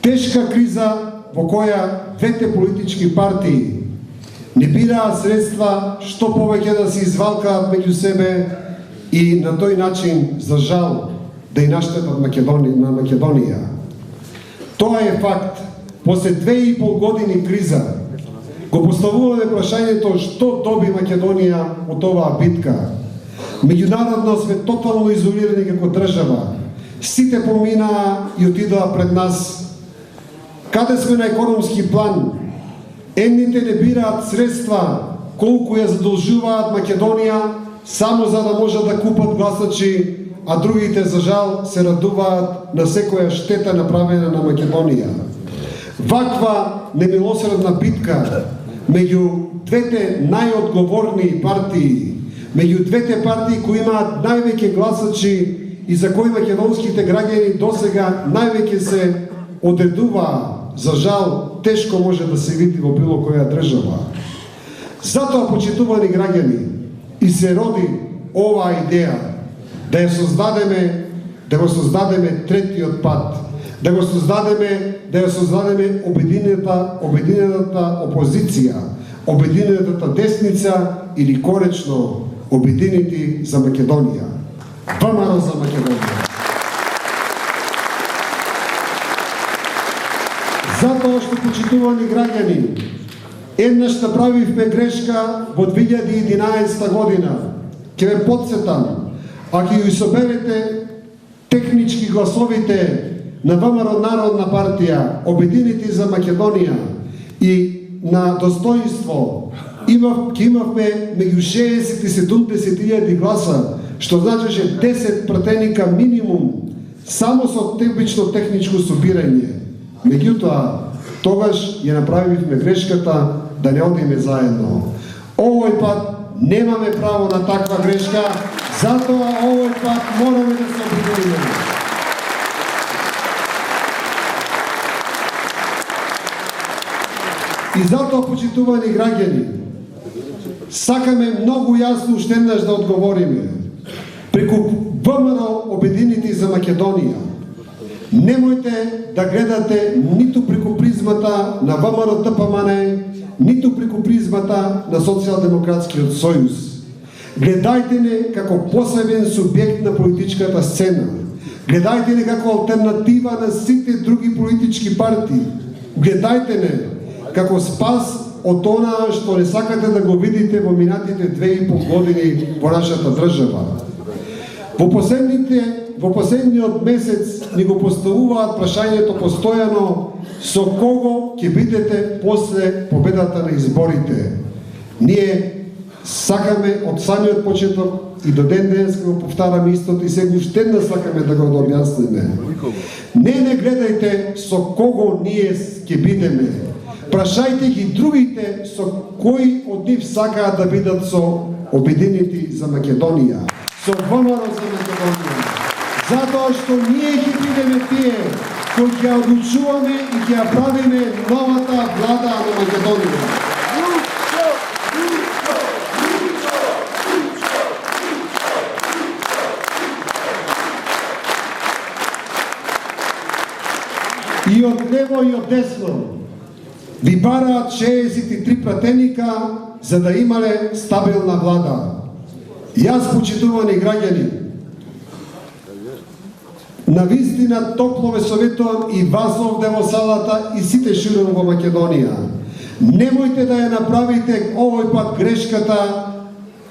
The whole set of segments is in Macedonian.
Тешка криза во која двете политички партии не бираат средства што повеќе да се извалкаат меѓу себе и на тој начин, за жал, да и наштетат на Македонија. Тоа е факт. После 2,5 години криза го поставуваме прашањето што доби Македонија од оваа битка. Меѓународно сме тотално изолирани како држава. Сите поминаа и отидоа пред нас. Каде сме на економски план? Едните не бираат средства колку ја задолжуваат Македонија само за да можат да купат гласачи, а другите за жал се радуваат на секоја штета направена на Македонија. Ваква немилосредна битка меѓу двете најодговорни партии, меѓу двете партии кои имаат највеќе гласачи и за кои македонските граѓани досега највеќе се одредуваа, за жал, тешко може да се види во било која држава. Затоа, почитувани граѓани, и се роди оваа идеја да го создадеме третиот пат, да ја создадеме обединената опозиција, обединената десница или конечно обединети за Македонија. ВМРО за Македонија. Затоа што, почитувани граѓани, еднаш направивме грешка во 2011 година. Ќе ве потсетам, ако ја соберете технички гласовите на ВМРО Народна партија, Обединети за Македонија и на достоинство, ќе имавме меѓу 60 и 70.000 гласа, што значеше 10 пратеника минимум, само со типично техничко собирање. Меѓутоа, тогаш ја направивме грешката да не одиме заедно. Овој пат немаме право на таква грешка, затоа овој пат мораме да се обединиме. И затоа, почитувани граѓани, сакаме многу јасно уште еднаш да одговориме. Преку ВМРО Обединети за Македонија, немојте да гледате ниту преку призмата на ВМРО ДПМН, ниту преку призмата на Социјалдемократскиот сојуз. Гледајте не како посебен субјект на политичката сцена. Гледајте не како алтернатива на сите други политички партии. Гледајте не како спас од она што не сакате да го видите во минатите 2,5 години во нашата држава. Во последниот месец ни го поставуваат прашањето постојано со кого ќе бидете после победата на изборите. Ние сакаме од самиот почеток и до ден денес го повтараме истото и сега уште една сакаме да го објасниме. Не гледајте со кого ние ќе бидеме. Прашајте ги другите со кои од нив сакаат да бидат со Обединети за Македонија, со ВМРО за Македонија. Затоа што ние ќе бидеме тие кои ќе одлучуваме и ќе ја правиме новата влада на Македонија. И од лево и од десно ви бараат 63 пратеника за да имале стабилна влада. Јас, почитувани граѓани, навистина топло ве советувам и вас овде во салата и сите широм во Македонија. Немојте да ја направите овој пат грешката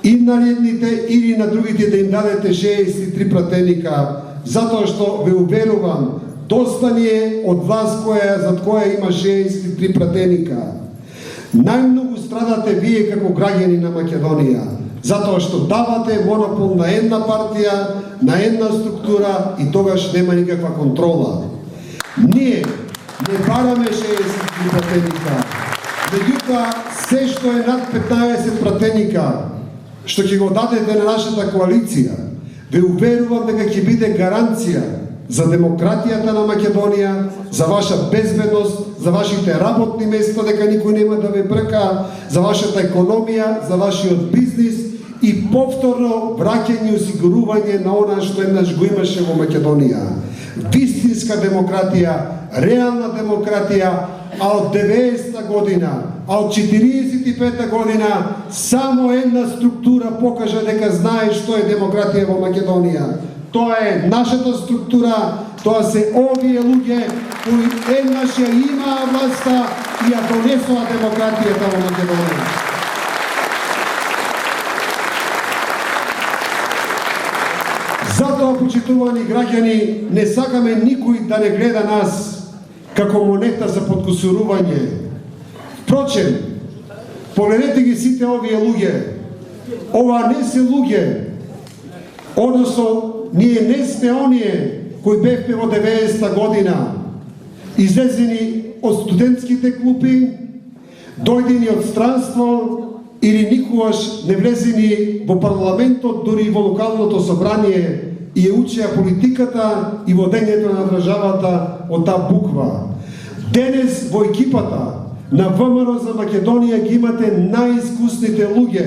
и на едните или на другите да им дадете 63 пратеника, затоа што ве уверувам, доста ни е од власт зад која има 63 пратеника. Најмногу страдате вие како граѓани на Македонија, затоа што давате монопол на една партија, на една структура и тогаш нема никаква контрола. Ние не бараме 63 пратеника, меѓутоа се што е над 15 пратеника, што ќе го дадете на нашата коалиција, ве уверувам дека ќе биде гаранција за демократијата на Македонија, за ваша безбедност, за вашите работни места, дека никој нема да ве брка, за вашата економија, за вашиот бизнис и повторно враќање и осигурување на она што еднаш го имаше во Македонија. Вистинска демократија, реална демократија, а од 90-та година, а од 45-та година само една структура покажа дека знае што е демократија во Македонија. Тоа е нашата структура, тоа се овие луѓе кои еднаш ја имаа власта и ја донесоа демократијата во Македонија. Затоа, почитувани граѓани, не сакаме никој да не гледа нас како монета за подкусурување. Впрочем, погледнете ги сите овие луѓе. Ова не се луѓе, односно, ние не сме оние кои бевме во 90-та година, излезени од студентските клупи, дојдени од странство или никогаш не влезени во парламентот, дури во локалното собрание, и ја учеа политиката и водењето на државата од таа буква. Денес во екипата на ВМРО за Македонија ги имате најискусните луѓе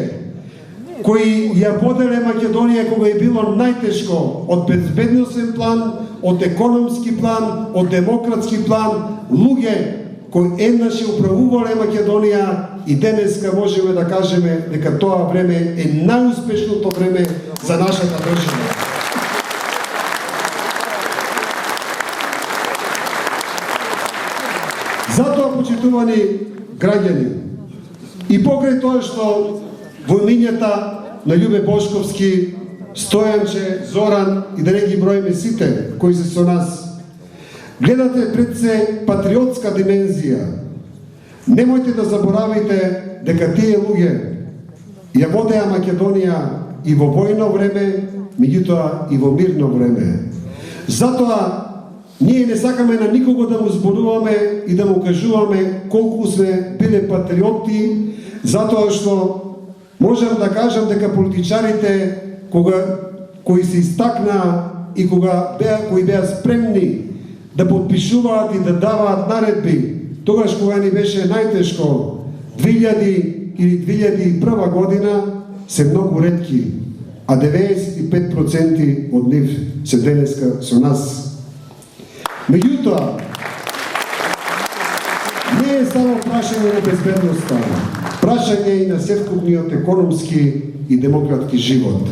кои ја воделе Македонија кога е било најтешко, од безбедносен план, од економски план, од демократски план, луѓе кои еднаш ја управувале Македонија и денеска можеме да кажеме дека тоа време е најуспешното време за нашата држава. Затоа, почитувани граѓани, и покрај тоа што во имињата на Љубе Бошковски, Стојанче, Зоран и да не ги броиме сите кои се со нас, гледате пред се патриотска димензија. Немојте да заборавите дека тие луѓе ја водеа Македонија и во војно време, меѓутоа и во мирно време. Затоа ние не сакаме на никого да му зборуваме и да му кажуваме колку сме биле патриоти, затоа што можам да кажам дека политичарите кои се истакнаа и кои беа спремни да подпишуваат и да даваат наредби, тогаш кога ни беше најтешко 2000 или 2001 година, се многу ретки, а 95% од нив се денеска со нас. Меѓутоа, не е само прашање на безбедноста, прашање и на севкупниот економски и демократски живот.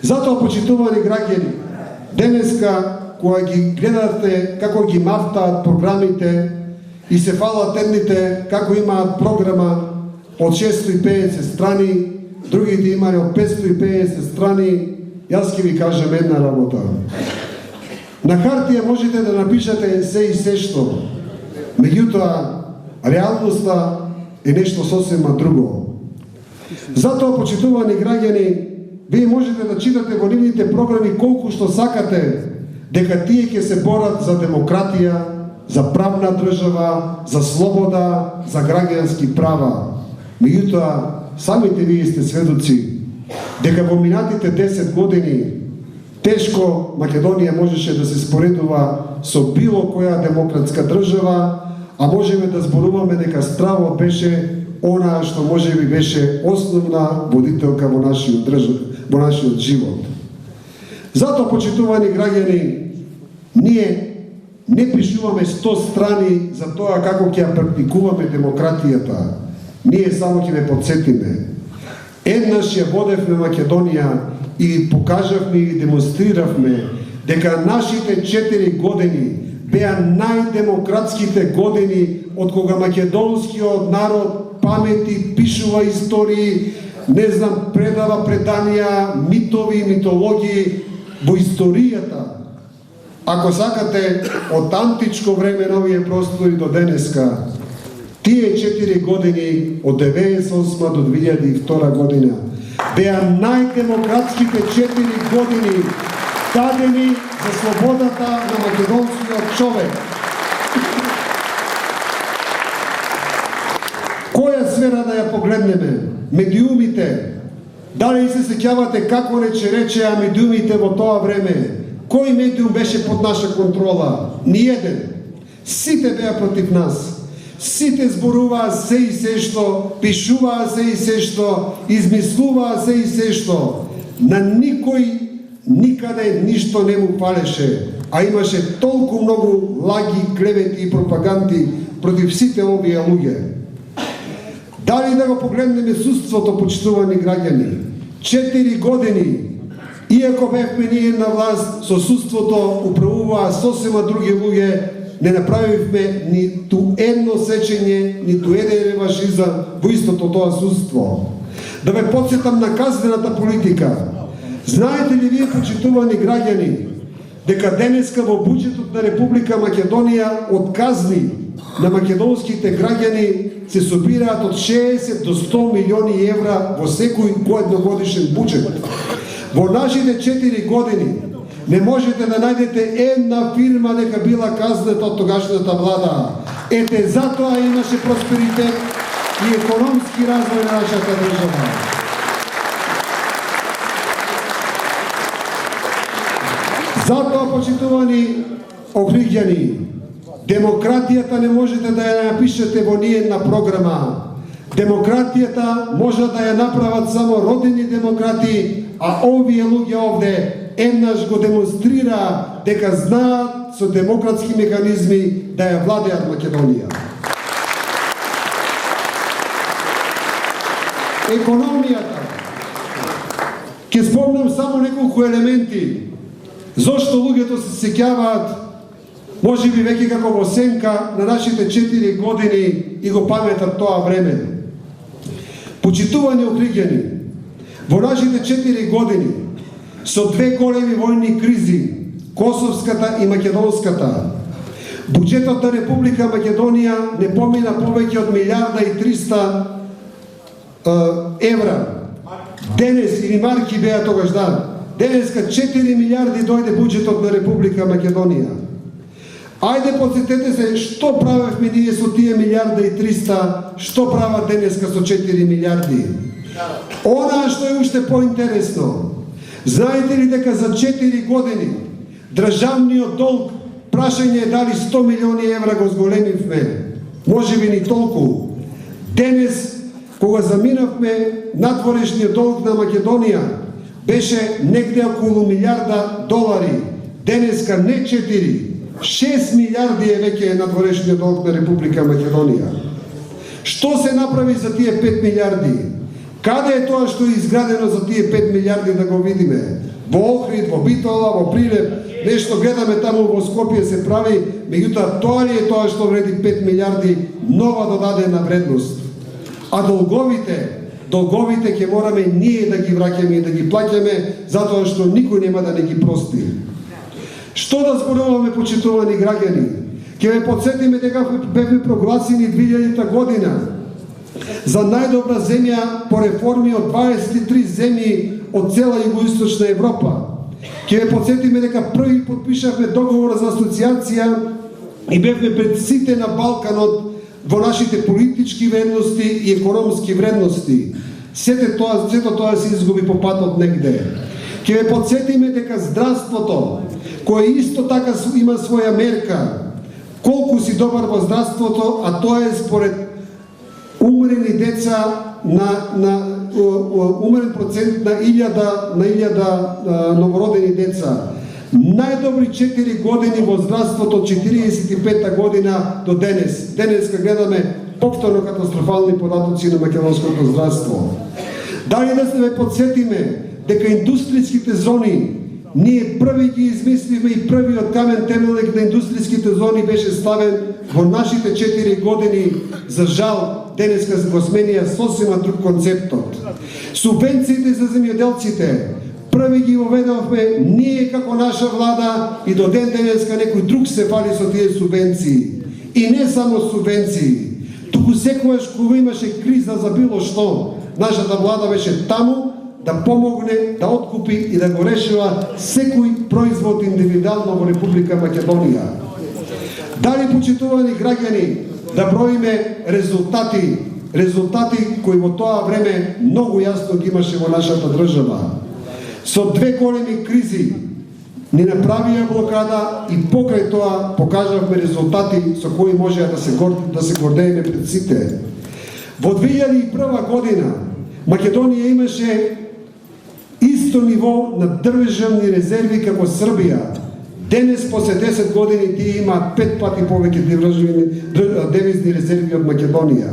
Затоа, почитувани граѓани, денеска, кога ги гледате како ги мафтаат програмите и се фалат едните како имаат програма од 650 страни, другите имаат од 550 страни, јас ќе ви кажам една работа. На хартија можете да напишете се и се што, меѓутоа, реалноста е нешто сосема друго. Затоа, почитувани граѓани, вие можете да читате во нивните програми колку што сакате дека тие ќе се борат за демократија, за правна држава, за слобода, за граѓански права. Меѓутоа, самите вие сте сведоци дека во минатите 10 години тешко Македонија можеше да се споредува со било која демократска држава, а можеме да зборуваме дека стравот беше она што можеби беше основна водителка во нашиот живот. Затоа, почитувани граѓани, ние не пишуваме 100 страни за тоа како ќе ја практикуваме демократијата. Ние само ќе ве подсетиме. Еднаш ја водевме Македонија и покажавме и демонстриравме дека нашите 4 години беа најдемократските години од кога македонскиот народ памети, пишува истории, не знам, предава преданија, митови, митологии во историјата. Ако сакате, од античко време на овие простори до денеска, тие 4 години од 98 до 2002 година беа најдемократските 4 години дадени за слободата на македонскиот човек. Која сфера да ја погледнеме? Медиумите. Дали се сеќавате како речеа медиумите во тоа време? Кој медиум беше под наша контрола? Ниеден. Сите беа против нас. Сите зборуваа се и се што, пишуваа се и се што, измислуваа се и се што. На никој никаде ништо не му палеше. а имаше толку многу лаги, клевети и пропаганди против сите овие луѓе. Дали да го погледнеме судството, почитувани граѓани? 4 години, иако бевме ние на власт, со судството управуваа сосема други луѓе, не направивме ниту едно сечење, ниту еден реваншизам во истото тоа судство. Да ве подсетам на казнената политика. Знаете ли вие, почитувани граѓани, дека денеска во буџетот на Република Македонија од казни на македонските граѓани се собираат од 60 до 100 милиони евра во секој едногодишен буџет. Во нашите 4 години не можете да најдете една фирма дека била казната од тогашната влада. Ете, затоа имаше просперитет и економски развој на нашата држава. Затоа, почитувани ограѓани, демократијата не можете да ја напишете во ниедна програма. Демократијата може да ја направат само родени демократи, а овие луѓе овде еднаш го демонстрира дека знаат со демократски механизми да ја владеат Македонија. Економијата. Ќе спомнам само неколку елементи. Зошто луѓето се сеќаваат, може би веќе како во сенка на нашите 4 години и го паметат тоа време. Почитувани ограѓани, во нашите 4 години со две големи војни кризи, Косовската и Македонската, буџетот на Република Македонија не помина повеќе од 1.300.000 евра. Денес, или марки беа тогаш, да, денеска 4 милиарди дојде буџетот на Република Македонија. Ајде подсетете се што правевме ние со тие 1.300.000, што прават денеска со 4 милиарди. Она што е уште поинтересно, знаете ли дека за 4 години државниот долг, прашање е дали 100 милиони евра го зголемивме, може би ни толку. Денес, кога заминавме, надворешниот долг на Македонија беше негде околу $1.000.000. Денеска не 4, 6 милиарди е веќе надворешниот долг на Република Македонија. Што се направи за тие 5 милиарди? Каде е тоа што е изградено за тие 5 милиарди да го видиме? Во Охрид, во Битола, во Прилеп, нешто гледаме таму во Скопје се прави, меѓутоа тоа ли е тоа што вреди 5 милиарди нова додадена вредност? А долговите ќе мораме ние да ги враќаме и да ги плаќаме, затоа што никој нема да не ги прости. Што да зборуваме, почитувани граѓани? Ќе ве подсетиме дека бевме прогласени 2000 година за најдобра земја по реформи од 23 земји од цела Југоисточна Европа. Ќе ве подсетиме дека први подпишавме договор за асоциација и бевме пред сите на Балканот во нашите политички вредности и економски вредности. Сето тоа се изгуби по патот негде. Ќе ве подсетиме дека здравството, кое исто така има своја мерка, колку си добар во здравството, а тоа е според умрени деца умрен процент на 1000 новородени деца. Најдобри 4 години во здравството од 45-та година до денес. Денеска гледаме повторно катастрофални податоци на македонското здравство. Дали да се ве подсетиме дека индустријските зони, ние први ги измисливме и првиот камен темелек на индустријските зони беше ставен во нашите 4 години. За жал, денеска се го сменија сосема друг концептот. Субвенциите за земјоделците први ги воведовме ние како наша влада и до ден денеска некој друг се фали со тие субвенции. И не само субвенции, туку секојаш кога имаше криза за било што, нашата влада беше таму да помогне, да откупи и да го решува секој производ индивидуално во Република Македонија. Дали, почитувани граѓани, да броиме резултати кои во тоа време многу јасно ги имаше во нашата држава. Со две големи кризи ни направија блокада и покрај тоа покажавме резултати со кои може да се гордееме пред сите. Во 2001 година Македонија имаше исто ниво на државни резерви како Србија. Денес, после 10 години, тие имаат 5 пати повеќе девизни резерви од Македонија.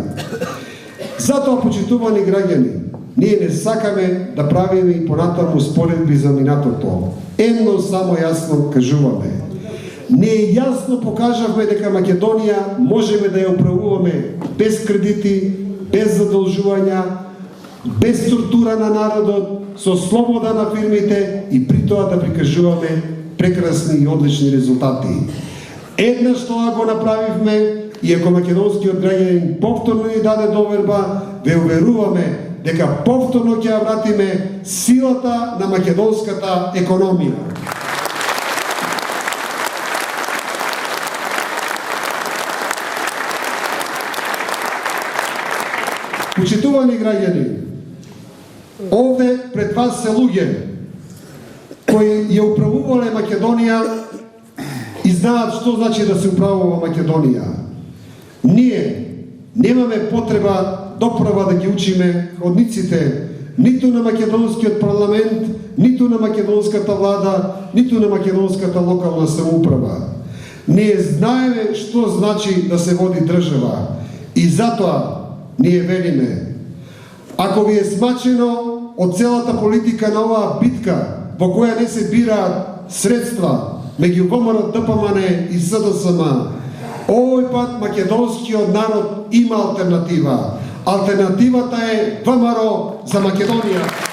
Затоа, почитувани граѓани, ние не сакаме да правиме и понатаму споредби за минатото. Едно само јасно кажуваме. Ние јасно покажавме дека Македонија можеме да ја управуваме без кредити, без задолжувања, без тортура на народот, со слобода на фирмите и при тоа да прикажуваме прекрасни и одлични резултати. Еднаш тоа го направивме и ако македонскиот граѓанин повторно ни даде доверба, ве уверуваме дека повторно ќе ја вратиме силата на македонската економија. Почитувани граѓани, овде пред вас се луѓе кои ја управувале Македонија и знаат што значи да се управува Македонија. Ние немаме потреба доправа да ги учиме одниците ниту на македонскиот парламент, ниту на македонската влада, ниту на македонската локална самоуправа. Ние знаеме што значи да се води држава и затоа ние велиме, ако ви е смачено од целата политика на оваа битка во која не се бираат средства меѓу ВМРО, ДПМН и СДСМ, овој пат македонскиот народ има алтернатива. Алтернативата е ВМРО за Македонија.